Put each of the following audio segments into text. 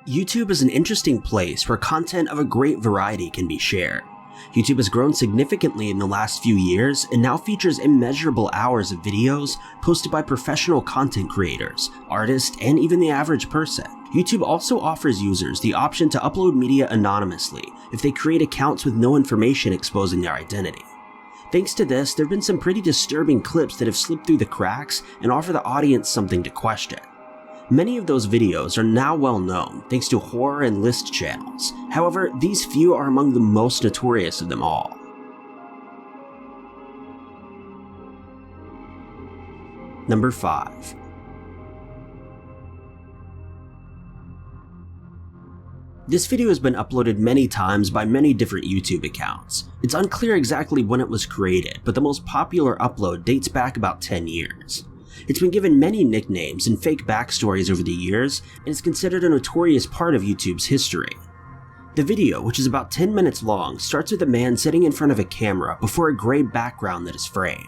YouTube is an interesting place where content of a great variety can be shared. YouTube has grown significantly in the last few years and now features immeasurable hours of videos posted by professional content creators, artists, and even the average person. YouTube also offers users the option to upload media anonymously if they create accounts with no information exposing their identity. Thanks to this, there have been some pretty disturbing clips that have slipped through the cracks and offer the audience something to question. Many of those videos are now well known thanks to horror and list channels. However, these few are among the most notorious of them all. Number 5. This video has been uploaded many times by many different YouTube accounts. It's unclear exactly when it was created, but the most popular upload dates back about 10 years. It's been given many nicknames and fake backstories over the years, and is considered a notorious part of YouTube's history. The video, which is about 10 minutes long, starts with a man sitting in front of a camera before a gray background that is framed.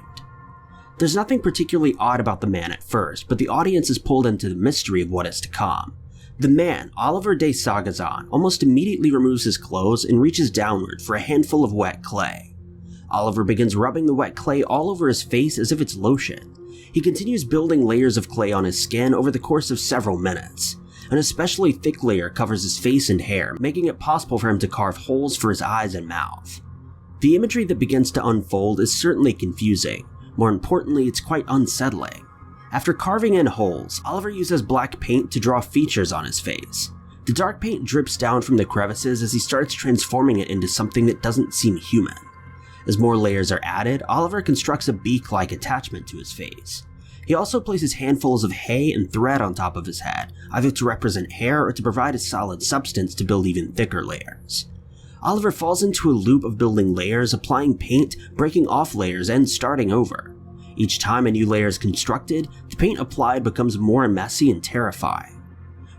There's nothing particularly odd about the man at first, but the audience is pulled into the mystery of what is to come. The man, Oliver de Sagazan, almost immediately removes his clothes and reaches downward for a handful of wet clay. Oliver begins rubbing the wet clay all over his face as if it's lotion. He continues building layers of clay on his skin over the course of several minutes. An especially thick layer covers his face and hair, making it possible for him to carve holes for his eyes and mouth. The imagery that begins to unfold is certainly confusing. More importantly, it's quite unsettling. After carving in holes, Oliver uses black paint to draw features on his face. The dark paint drips down from the crevices as he starts transforming it into something that doesn't seem human. As more layers are added, Oliver constructs a beak-like attachment to his face. He also places handfuls of hay and thread on top of his head, either to represent hair or to provide a solid substance to build even thicker layers. Oliver falls into a loop of building layers, applying paint, breaking off layers, and starting over. Each time a new layer is constructed, the paint applied becomes more messy and terrifying.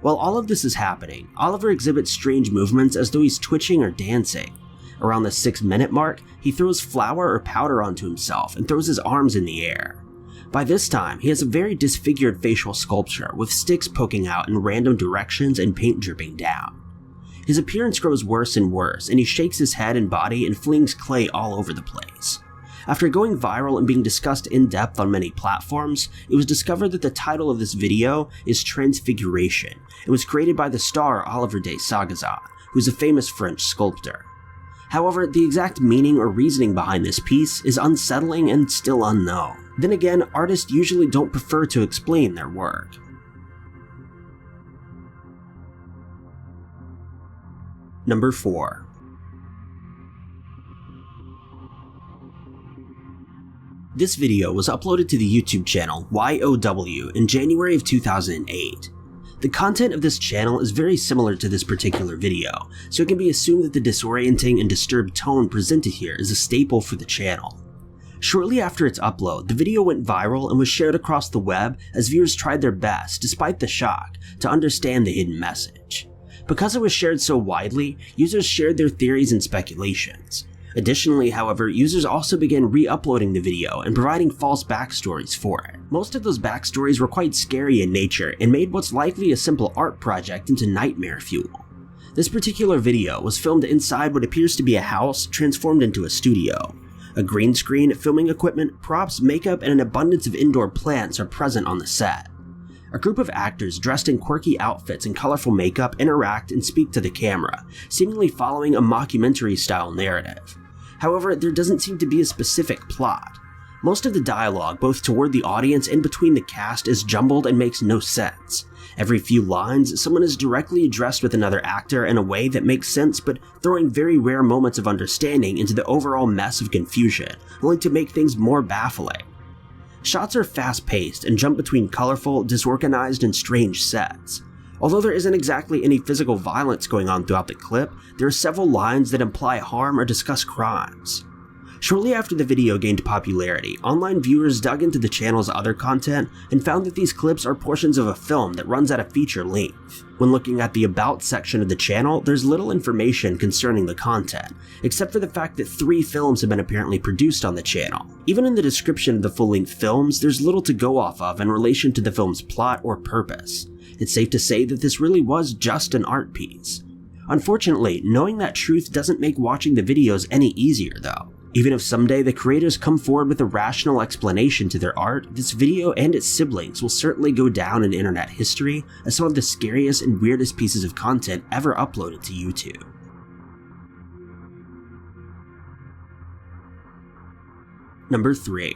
While all of this is happening, Oliver exhibits strange movements as though he's twitching or dancing. Around the 6-minute mark, he throws flour or powder onto himself and throws his arms in the air. By this time, he has a very disfigured facial sculpture with sticks poking out in random directions and paint dripping down. His appearance grows worse and worse, and he shakes his head and body and flings clay all over the place. After going viral and being discussed in depth on many platforms, it was discovered that the title of this video is Transfiguration. It was created by the star Oliver de Sagazan, who's a famous French sculptor. However, the exact meaning or reasoning behind this piece is unsettling and still unknown. Then again, artists usually don't prefer to explain their work. Number 4. This video was uploaded to the YouTube channel YOW in January of 2008. The content of this channel is very similar to this particular video, so it can be assumed that the disorienting and disturbed tone presented here is a staple for the channel. Shortly after its upload, the video went viral and was shared across the web as viewers tried their best, despite the shock, to understand the hidden message. Because it was shared so widely, users shared their theories and speculations. Additionally, however, users also began re-uploading the video and providing false backstories for it. Most of those backstories were quite scary in nature and made what's likely a simple art project into nightmare fuel. This particular video was filmed inside what appears to be a house transformed into a studio. A green screen, filming equipment, props, makeup, and an abundance of indoor plants are present on the set. A group of actors dressed in quirky outfits and colorful makeup interact and speak to the camera, seemingly following a mockumentary-style narrative. However, there doesn't seem to be a specific plot. Most of the dialogue, both toward the audience and between the cast, is jumbled and makes no sense. Every few lines, someone is directly addressed with another actor in a way that makes sense, but throwing very rare moments of understanding into the overall mess of confusion, only to make things more baffling. Shots are fast-paced and jump between colorful, disorganized, and strange sets. Although there isn't exactly any physical violence going on throughout the clip, there are several lines that imply harm or discuss crimes. Shortly after the video gained popularity, online viewers dug into the channel's other content and found that these clips are portions of a film that runs at a feature length. When looking at the About section of the channel, there's little information concerning the content, except for the fact that 3 films have been apparently produced on the channel. Even in the description of the full-length films, there's little to go off of in relation to the film's plot or purpose. It's safe to say that this really was just an art piece. Unfortunately, knowing that truth doesn't make watching the videos any easier though. Even if someday the creators come forward with a rational explanation to their art, this video and its siblings will certainly go down in internet history as some of the scariest and weirdest pieces of content ever uploaded to YouTube. Number 3.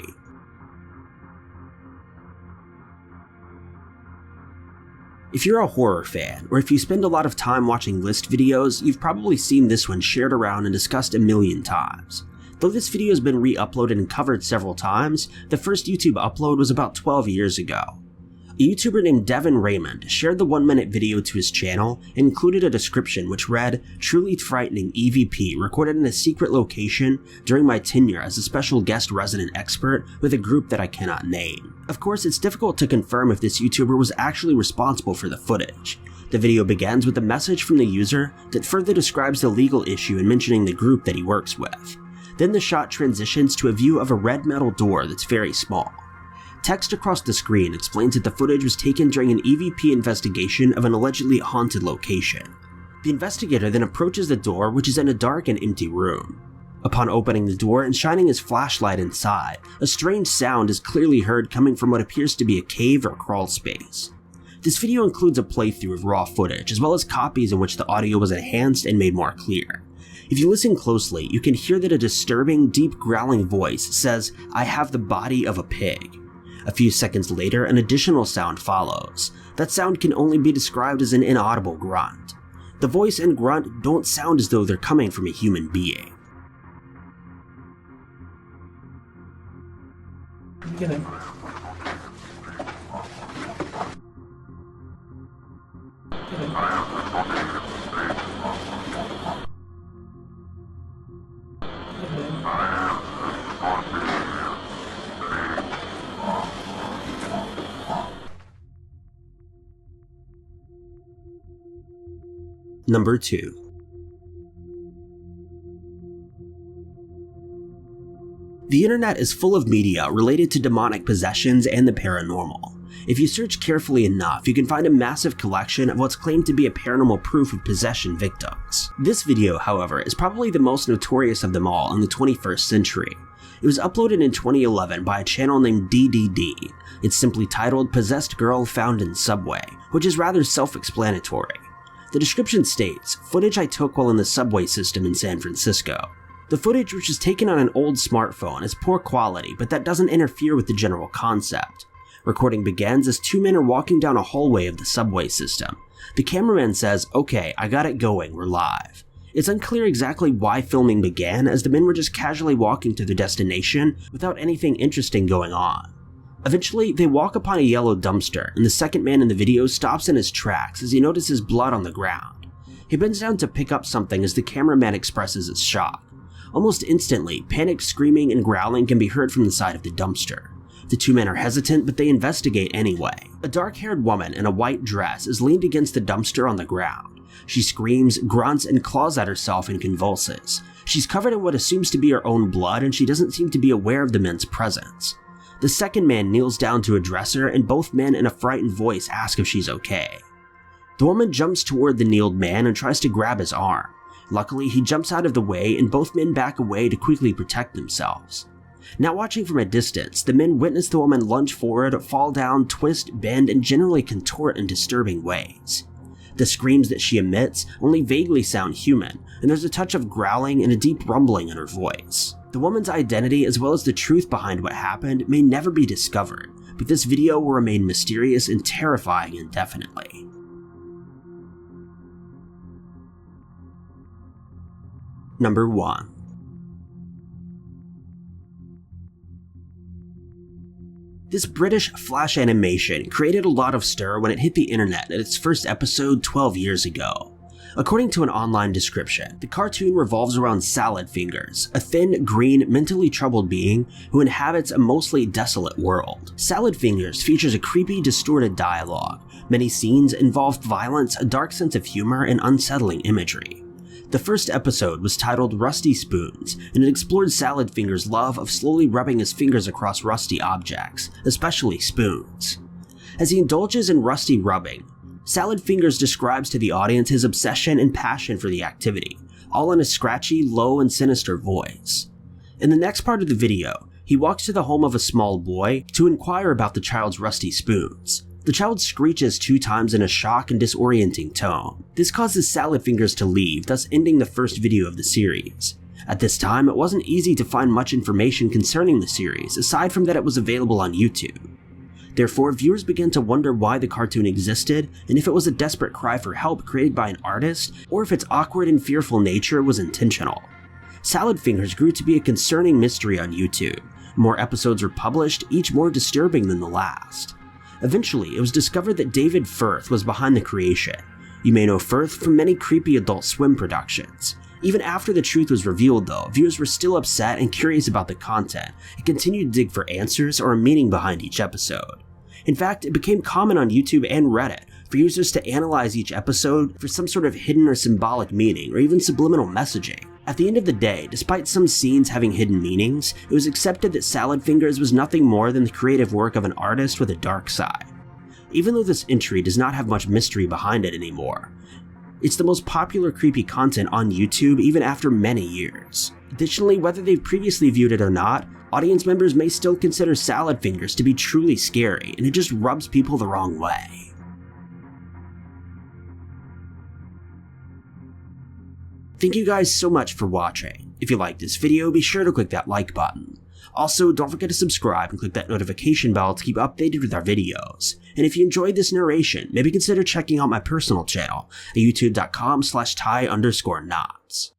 If you're a horror fan, or if you spend a lot of time watching list videos, you've probably seen this one shared around and discussed a million times. Though this video has been re-uploaded and covered several times, the first YouTube upload was about 12 years ago. A YouTuber named Devin Raymond shared the 1-minute video to his channel and included a description which read, "Truly frightening EVP recorded in a secret location during my tenure as a special guest resident expert with a group that I cannot name." Of course, it's difficult to confirm if this YouTuber was actually responsible for the footage. The video begins with a message from the user that further describes the legal issue and mentioning the group that he works with. Then the shot transitions to a view of a red metal door that's very small. Text across the screen explains that the footage was taken during an EVP investigation of an allegedly haunted location. The investigator then approaches the door, which is in a dark and empty room. Upon opening the door and shining his flashlight inside, a strange sound is clearly heard coming from what appears to be a cave or crawl space. This video includes a playthrough of raw footage, as well as copies in which the audio was enhanced and made more clear. If you listen closely, you can hear that a disturbing, deep growling voice says, "I have the body of a pig." A few seconds later, an additional sound follows. That sound can only be described as an inaudible grunt. The voice and grunt don't sound as though they're coming from a human being. Get in. Number 2. The internet is full of media related to demonic possessions and the paranormal. If you search carefully enough, you can find a massive collection of what's claimed to be a paranormal proof of possession victims. This video, however, is probably the most notorious of them all in the 21st century. It was uploaded in 2011 by a channel named DDD. It's simply titled "Possessed Girl Found in Subway," which is rather self-explanatory. The description states, "Footage I took while in the subway system in San Francisco." The footage, which is taken on an old smartphone, is poor quality, but that doesn't interfere with the general concept. Recording begins as 2 men are walking down a hallway of the subway system. The cameraman says, "Okay, I got it going, we're live." It's unclear exactly why filming began, as the men were just casually walking to their destination without anything interesting going on. Eventually, they walk upon a yellow dumpster, and the second man in the video stops in his tracks as he notices blood on the ground. He bends down to pick up something as the cameraman expresses his shock. Almost instantly, panicked screaming and growling can be heard from the side of the dumpster. The 2 men are hesitant, but they investigate anyway. A dark-haired woman in a white dress is leaned against the dumpster on the ground. She screams, grunts, and claws at herself and convulses. She's covered in what assumes to be her own blood, and she doesn't seem to be aware of the men's presence. The second man kneels down to address her, and both men in a frightened voice ask if she's okay. The woman jumps toward the kneeled man and tries to grab his arm. Luckily, he jumps out of the way, and both men back away to quickly protect themselves. Now watching from a distance, the men witness the woman lunge forward, fall down, twist, bend, and generally contort in disturbing ways. The screams that she emits only vaguely sound human, and there's a touch of growling and a deep rumbling in her voice. The woman's identity, as well as the truth behind what happened, may never be discovered, but this video will remain mysterious and terrifying indefinitely. Number 1. This British flash animation created a lot of stir when it hit the internet at its first episode 12 years ago. According to an online description, the cartoon revolves around Salad Fingers, a thin, green, mentally troubled being who inhabits a mostly desolate world. Salad Fingers features a creepy, distorted dialogue. Many scenes involved violence, a dark sense of humor, and unsettling imagery. The first episode was titled Rusty Spoons, and it explored Salad Fingers' love of slowly rubbing his fingers across rusty objects, especially spoons. As he indulges in rusty rubbing, Salad Fingers describes to the audience his obsession and passion for the activity, all in a scratchy, low, and sinister voice. In the next part of the video, he walks to the home of a small boy to inquire about the child's rusty spoons. The child screeches 2 times in a shocked and disorienting tone. This causes Salad Fingers to leave, thus ending the first video of the series. At this time, it wasn't easy to find much information concerning the series, aside from that it was available on YouTube. Therefore, viewers began to wonder why the cartoon existed, and if it was a desperate cry for help created by an artist, or if its awkward and fearful nature was intentional. Salad Fingers grew to be a concerning mystery on YouTube. More episodes were published, each more disturbing than the last. Eventually, it was discovered that David Firth was behind the creation. You may know Firth from many creepy Adult Swim productions. Even after the truth was revealed though, viewers were still upset and curious about the content, and continued to dig for answers or a meaning behind each episode. In fact, it became common on YouTube and Reddit for users to analyze each episode for some sort of hidden or symbolic meaning, or even subliminal messaging. At the end of the day, despite some scenes having hidden meanings, it was accepted that Salad Fingers was nothing more than the creative work of an artist with a dark side. Even though this entry does not have much mystery behind it anymore, it's the most popular creepy content on YouTube even after many years. Additionally, whether they previously viewed it or not, audience members may still consider Salad Fingers to be truly scary, and it just rubs people the wrong way. Thank you guys so much for watching. If you liked this video, be sure to click that like button. Also, don't forget to subscribe and click that notification bell to keep updated with our videos. And if you enjoyed this narration, maybe consider checking out my personal channel at youtube.com/ty_knots.